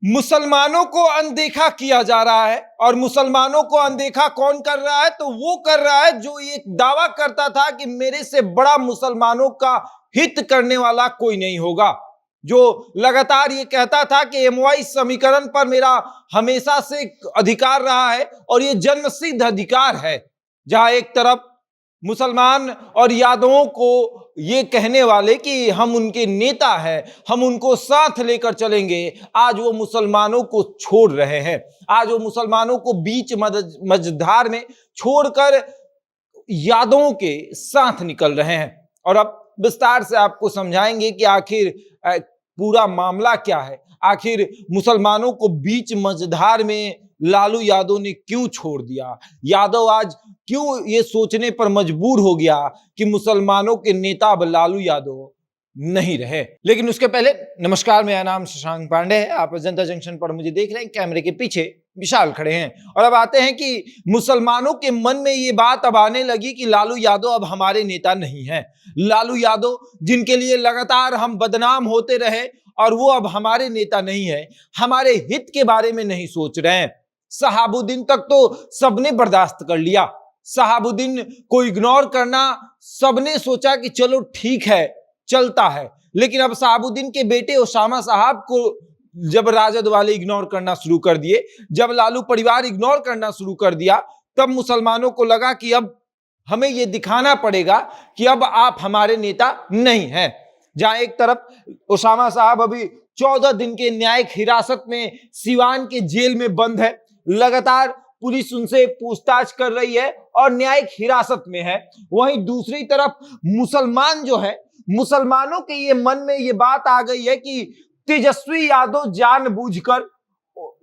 मुसलमानों को अनदेखा किया जा रहा है। और मुसलमानों को अनदेखा कौन कर रहा है? तो वो कर रहा है जो ये दावा करता था कि मेरे से बड़ा मुसलमानों का हित करने वाला कोई नहीं होगा, जो लगातार ये कहता था कि एमवाई समीकरण पर मेरा हमेशा से अधिकार रहा है और ये जन्मसिद्ध अधिकार है। जहां एक तरफ मुसलमान और यादवों को ये कहने वाले कि हम उनके नेता हैं, हम उनको साथ लेकर चलेंगे, आज वो मुसलमानों को छोड़ रहे हैं। आज वो मुसलमानों को बीच मझधार में छोड़कर यादवों के साथ निकल रहे हैं। और अब विस्तार से आपको समझाएंगे कि आखिर पूरा मामला क्या है, आखिर मुसलमानों को बीच मझधार में लालू यादव ने क्यों छोड़ दिया। यादव आज क्यों ये सोचने पर मजबूर हो गया कि मुसलमानों के नेता अब लालू यादव नहीं रहे। लेकिन उसके पहले नमस्कार, मेरा नाम शशांक पांडे है, आप जनता जंक्शन पर मुझे देख रहे हैं, कैमरे के पीछे विशाल खड़े हैं। और अब आते हैं कि मुसलमानों के मन में ये बात अब आने लगी कि लालू यादव अब हमारे नेता नहीं है। लालू यादव जिनके लिए लगातार हम बदनाम होते रहे और वो अब हमारे नेता नहीं है, हमारे हित के बारे में नहीं सोच रहे हैं। शहाबुद्दीन तक तो सबने बर्दाश्त कर लिया, शहाबुद्दीन को इग्नोर करना सबने सोचा कि चलो ठीक है, चलता है। लेकिन अब शहाबुद्दीन के बेटे ओसामा साहब को जब राजद वाले इग्नोर करना शुरू कर दिए, जब लालू परिवार इग्नोर करना शुरू कर दिया, तब मुसलमानों को लगा कि अब हमें यह दिखाना पड़ेगा कि अब आप हमारे नेता नहीं हैं। जहां एक तरफ ओसामा साहब अभी 14 दिन के न्यायिक हिरासत में सिवान के जेल में बंद है, लगातार पुलिस उनसे पूछताछ कर रही है और न्यायिक हिरासत में है। वहीं दूसरी तरफ मुसलमान जो है, मुसलमानों के ये मन में ये बात आ गई है कि तेजस्वी यादव जानबूझकर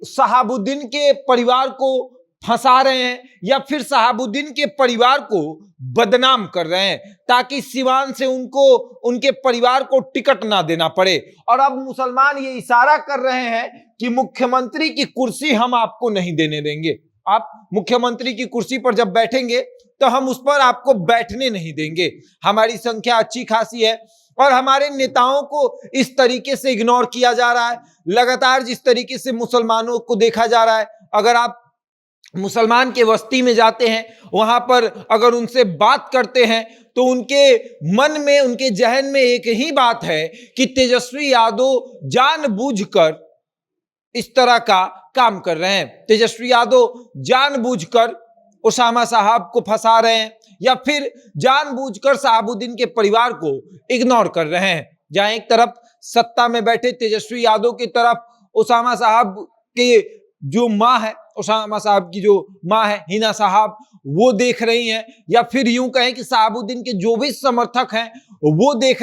शहाबुद्दीन के परिवार को फंसा रहे हैं या फिर शहाबुद्दीन के परिवार को बदनाम कर रहे हैं ताकि सिवान से उनको, उनके परिवार को टिकट ना देना पड़े। और अब मुसलमान ये इशारा कर रहे हैं कि मुख्यमंत्री की कुर्सी हम आपको नहीं देने देंगे, आप मुख्यमंत्री की कुर्सी पर जब बैठेंगे तो हम उस पर आपको बैठने नहीं देंगे। हमारी संख्या अच्छी खासी है और हमारे नेताओं को इस तरीके से इग्नोर किया जा रहा है, लगातार जिस तरीके से मुसलमानों को देखा जा रहा है। अगर आप मुसलमान के बस्ती में जाते हैं, वहां पर अगर उनसे बात करते हैं तो उनके मन में, उनके जहन में एक ही बात है कि तेजस्वी यादव जानबूझकर इस तरह का काम कर रहे हैं, तेजस्वी यादव जानबूझकर ओसामा साहब को फंसा रहे हैं या फिर जानबूझकर शहाबुद्दीन के परिवार को इग्नोर कर रहे हैं। जहां एक तरफ सत्ता में बैठे तेजस्वी यादव की तरफ ओसामा साहब के जो मां है, ओसामा साहब की जो मां है हिना साहब, वो देख रही हैं, या फिर यूं कहें कि शहाबुद्दीन के जो भी समर्थक हैं वो देख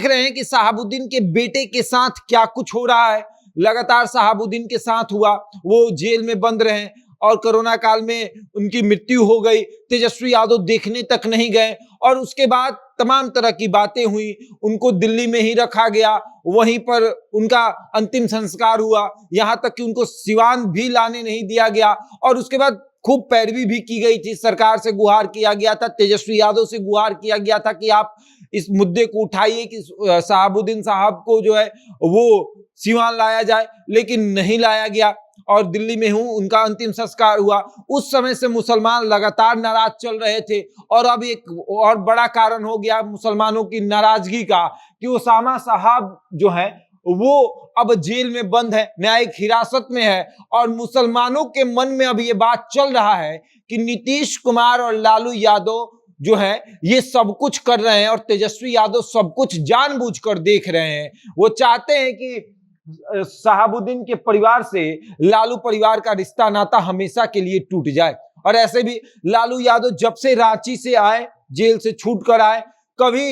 रहे हैं कि शहाबुद्दीन के बेटे के साथ क्या कुछ हो रहा है। लगातार शहाबुद्दीन के साथ हुआ, वो जेल में बंद रहे और कोरोना काल में उनकी मृत्यु हो गई, तेजस्वी यादव देखने तक नहीं गए और उसके बाद तमाम तरह की बातें हुई, उनको दिल्ली में ही रखा गया, वहीं पर उनका अंतिम संस्कार हुआ, यहां तक कि उनको सिवान भी लाने नहीं दिया गया। और उसके बाद खूब पैरवी भी की गई थी, सरकार से गुहार किया गया था, तेजस्वी यादव से गुहार किया गया था कि आप इस मुद्दे को उठाइए कि शहाबुद्दीन साहब को जो है वो सिवान लाया जाए, लेकिन नहीं लाया गया और दिल्ली में हूं उनका अंतिम संस्कार हुआ। उस समय से मुसलमान लगातार नाराज चल रहे थे और अब एक और बड़ा कारण हो गया मुसलमानों की नाराजगी का कि ओसामा साहब जो है वो अब जेल में बंद है, न्यायिक हिरासत में है और मुसलमानों के मन में अब ये बात चल रहा है कि नीतीश कुमार और लालू यादव जो है ये सब कुछ कर रहे हैं और तेजस्वी यादव सब कुछ जानबूझकर देख रहे हैं। वो चाहते हैं कि शहाबुद्दीन के परिवार से लालू परिवार का रिश्ता नाता हमेशा के लिए टूट जाए। और ऐसे भी लालू यादव जब से रांची से आए, जेल से छूट कर आए, कभी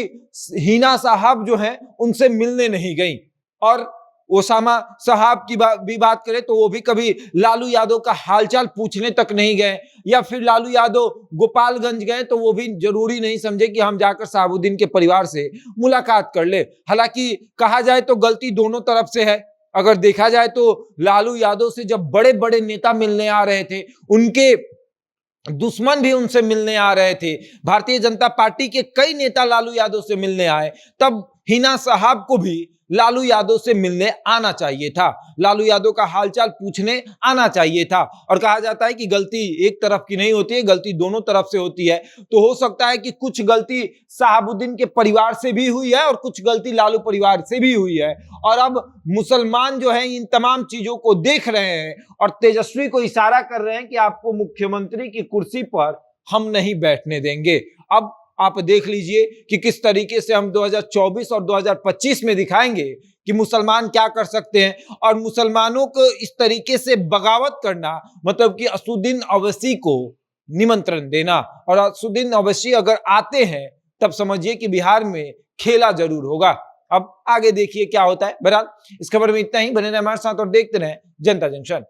हिना साहब जो है उनसे मिलने नहीं गई और ओसामा साहब की भी बात करें तो वो भी कभी लालू यादव का हालचाल पूछने तक नहीं गए, या फिर लालू यादव गोपालगंज गए तो वो भी जरूरी नहीं समझे कि हम जाकर शहाबुद्दीन के परिवार से मुलाकात कर ले। हालांकि कहा जाए तो गलती दोनों तरफ से है। अगर देखा जाए तो लालू यादव से जब बड़े बड़े नेता मिलने आ रहे थे, उनके दुश्मन भी उनसे मिलने आ रहे थे, भारतीय जनता पार्टी के कई नेता लालू यादव से मिलने आए, तब हिना साहब को भी लालू यादव से मिलने आना चाहिए था, लालू यादव का हालचाल पूछने आना चाहिए था। और कहा जाता है कि गलती एक तरफ की नहीं होती है, गलती दोनों तरफ से होती है। तो हो सकता है कि कुछ गलती शहाबुद्दीन के परिवार से भी हुई है और कुछ गलती लालू परिवार से भी हुई है। और अब मुसलमान जो है इन तमाम चीजों को देख रहे हैं और तेजस्वी को इशारा कर रहे हैं कि आपको मुख्यमंत्री की कुर्सी पर हम नहीं बैठने देंगे। अब आप देख लीजिए कि किस तरीके से हम 2024 और 2025 में दिखाएंगे कि मुसलमान क्या कर सकते हैं। और मुसलमानों को इस तरीके से बगावत करना मतलब कि असदुद्दीन ओवैसी को निमंत्रण देना, और असदुद्दीन ओवैसी अगर आते हैं तब समझिए कि बिहार में खेला जरूर होगा। अब आगे देखिए क्या होता है। बहरहाल इस खबर में इतना ही, बने रहे हमारे साथ और देखते रहें जनता जंक्शन।